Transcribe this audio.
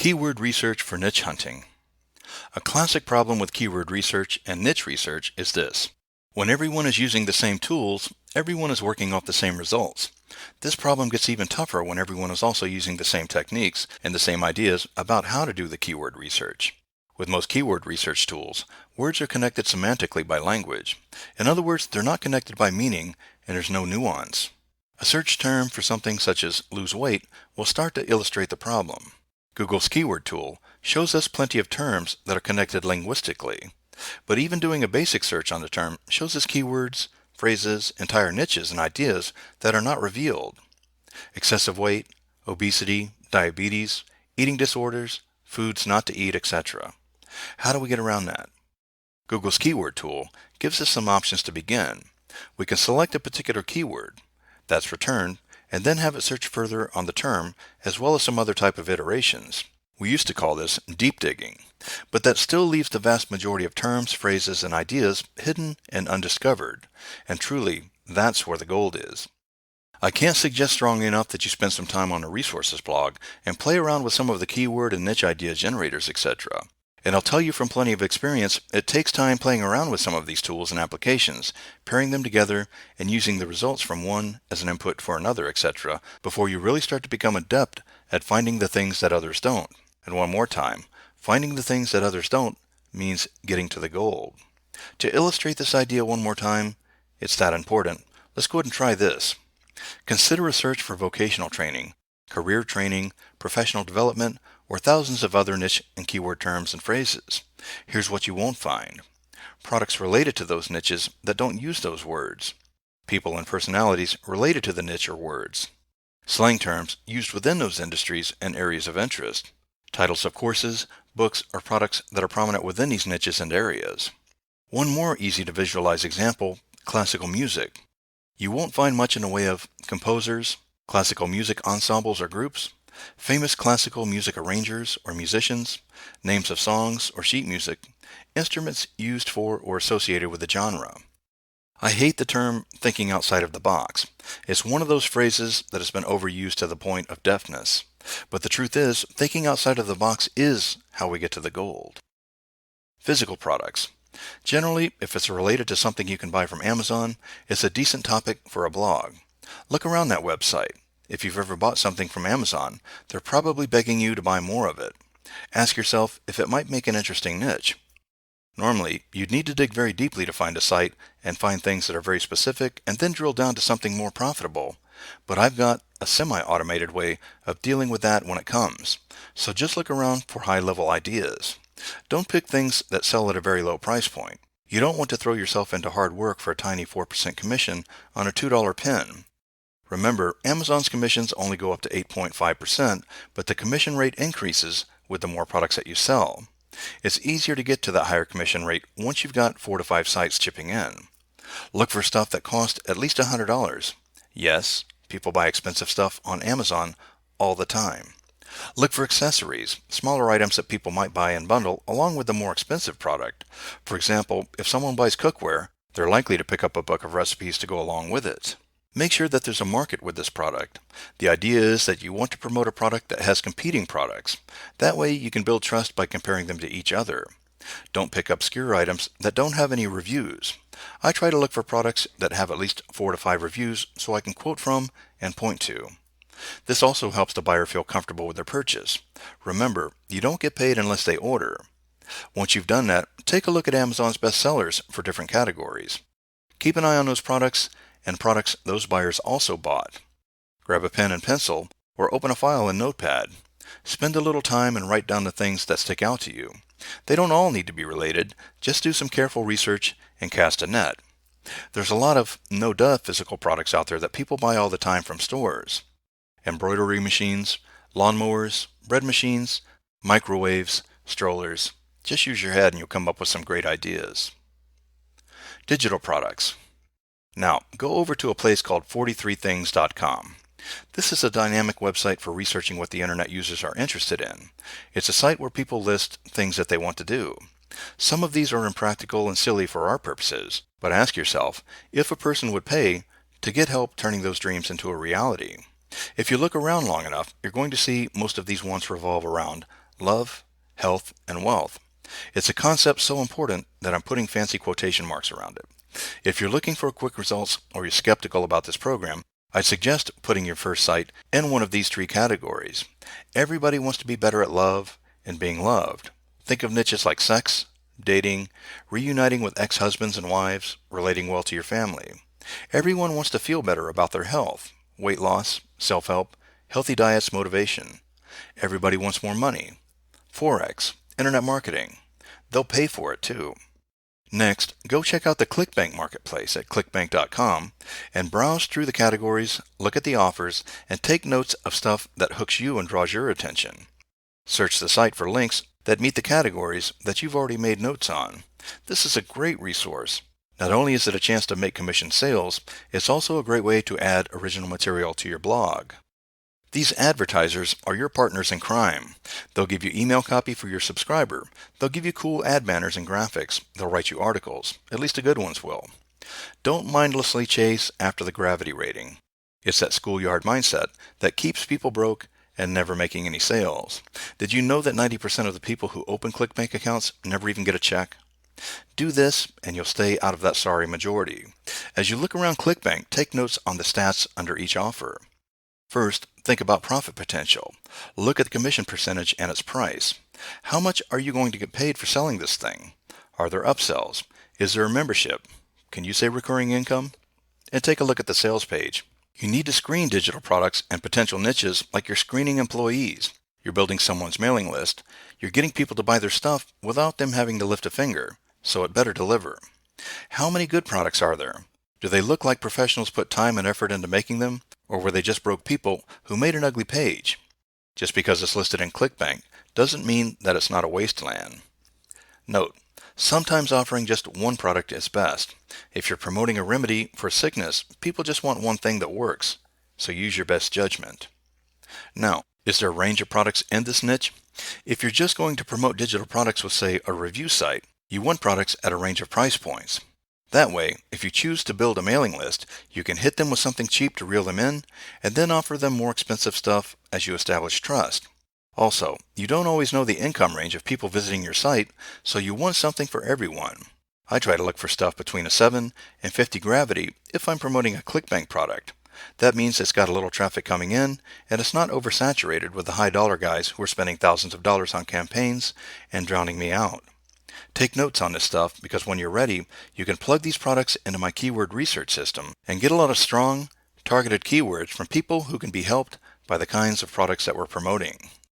Keyword research for niche hunting. A classic problem with keyword research and niche research is this. When everyone is using the same tools, everyone is working off the same results. This problem gets even tougher when everyone is also using the same techniques and the same ideas about how to do the keyword research. With most keyword research tools, words are connected semantically by language. In other words, they're not connected by meaning, and there's no nuance. A search term for something such as lose weight will start to illustrate the problem. Google's keyword tool shows us plenty of terms that are connected linguistically. But even doing a basic search on the term shows us keywords, phrases, entire niches, and ideas that are not revealed. Excessive weight, obesity, diabetes, eating disorders, foods not to eat, etc. How do we get around that? Google's keyword tool gives us some options to begin. We can select a particular keyword, that's returned, and then have it search further on the term as well as some other type of iterations. We used to call this deep digging, but that still leaves the vast majority of terms, phrases, and ideas hidden and undiscovered, and truly, that's where the gold is. I can't suggest strongly enough that you spend some time on a resources blog and play around with some of the keyword and niche idea generators, etc. And I'll tell you from plenty of experience, it takes time playing around with some of these tools and applications, pairing them together and using the results from one as an input for another, etc., before you really start to become adept at finding the things that others don't. And one more time, finding the things that others don't means getting to the gold. To illustrate this idea one more time, it's that important. Let's go ahead and try this. Consider a search for vocational training, career training, professional development, or thousands of other niche and keyword terms and phrases. Here's what you won't find. Products related to those niches that don't use those words. People and personalities related to the niche or words. Slang terms used within those industries and areas of interest. Titles of courses, books, or products that are prominent within these niches and areas. One more easy to visualize example, classical music. You won't find much in the way of composers, classical music ensembles or groups, famous classical music arrangers or musicians, names of songs or sheet music, instruments used for or associated with the genre. I hate the term thinking outside of the box. It's one of those phrases that has been overused to the point of deafness. But the truth is, thinking outside of the box is how we get to the gold. Physical products. Generally, if it's related to something you can buy from Amazon, it's a decent topic for a blog. Look around that website. If you've ever bought something from Amazon, they're probably begging you to buy more of it. Ask yourself if it might make an interesting niche. Normally, you'd need to dig very deeply to find a site and find things that are very specific and then drill down to something more profitable. But I've got a semi-automated way of dealing with that when it comes. So just look around for high-level ideas. Don't pick things that sell at a very low price point. You don't want to throw yourself into hard work for a tiny 4% commission on a $2 pen. Remember, Amazon's commissions only go up to 8.5%, but the commission rate increases with the more products that you sell. It's easier to get to that higher commission rate once you've got 4 to 5 sites chipping in. Look for stuff that costs at least $100. Yes, people buy expensive stuff on Amazon all the time. Look for accessories, smaller items that people might buy and bundle along with the more expensive product. For example, if someone buys cookware, they're likely to pick up a book of recipes to go along with it. Make sure that there's a market with this product. The idea is that you want to promote a product that has competing products. That way you can build trust by comparing them to each other. Don't pick up obscure items that don't have any reviews. I try to look for products that have at least 4 to 5 reviews so I can quote from and point to. This also helps the buyer feel comfortable with their purchase. Remember, you don't get paid unless they order. Once you've done that, take a look at Amazon's bestsellers for different categories. Keep an eye on those products and products those buyers also bought. Grab a pen and pencil or open a file in Notepad. Spend a little time and write down the things that stick out to you. They don't all need to be related. Just do some careful research and cast a net. There's a lot of no-duh physical products out there that people buy all the time from stores. Embroidery machines, lawnmowers, bread machines, microwaves, strollers. Just use your head and you'll come up with some great ideas. Digital products. Now, go over to a place called 43things.com. This is a dynamic website for researching what the internet users are interested in. It's a site where people list things that they want to do. Some of these are impractical and silly for our purposes, but ask yourself if a person would pay to get help turning those dreams into a reality. If you look around long enough, you're going to see most of these wants revolve around love, health, and wealth. It's a concept so important that I'm putting fancy quotation marks around it. If you're looking for quick results or you're skeptical about this program, I'd suggest putting your first site in one of these three categories. Everybody wants to be better at love and being loved. Think of niches like sex, dating, reuniting with ex-husbands and wives, relating well to your family. Everyone wants to feel better about their health, weight loss, self-help, healthy diets, motivation. Everybody wants more money. Forex, internet marketing. They'll pay for it too. Next, go check out the ClickBank marketplace at clickbank.com and browse through the categories, look at the offers, and take notes of stuff that hooks you and draws your attention. Search the site for links that meet the categories that you've already made notes on. This is a great resource. Not only is it a chance to make commission sales, it's also a great way to add original material to your blog. These advertisers are your partners in crime. They'll give you email copy for your subscriber. They'll give you cool ad banners and graphics. They'll write you articles. At least the good ones will. Don't mindlessly chase after the Graffiti rating. It's that schoolyard mindset that keeps people broke and never making any sales. Did you know that 90% of the people who open ClickBank accounts never even get a check? Do this and you'll stay out of that sorry majority. As you look around ClickBank, take notes on the stats under each offer. First, think about profit potential. Look at the commission percentage and its price. How much are you going to get paid for selling this thing? Are there upsells? Is there a membership? Can you say recurring income? And take a look at the sales page. You need to screen digital products and potential niches like you're screening employees. You're building someone's mailing list. You're getting people to buy their stuff without them having to lift a finger, so it better deliver. How many good products are there? Do they look like professionals put time and effort into making them? Or were they just broke people who made an ugly page? Just because it's listed in ClickBank doesn't mean that it's not a wasteland. Note, sometimes offering just one product is best. If you're promoting a remedy for sickness, people just want one thing that works, so use your best judgment. Now, is there a range of products in this niche? If you're just going to promote digital products with, say, a review site, you want products at a range of price points. That way, if you choose to build a mailing list, you can hit them with something cheap to reel them in, and then offer them more expensive stuff as you establish trust. Also, you don't always know the income range of people visiting your site, so you want something for everyone. I try to look for stuff between a 7 and 50 gravity if I'm promoting a ClickBank product. That means it's got a little traffic coming in, and it's not oversaturated with the high dollar guys who are spending thousands of dollars on campaigns and drowning me out. Take notes on this stuff because when you're ready, you can plug these products into my keyword research system and get a lot of strong, targeted keywords from people who can be helped by the kinds of products that we're promoting.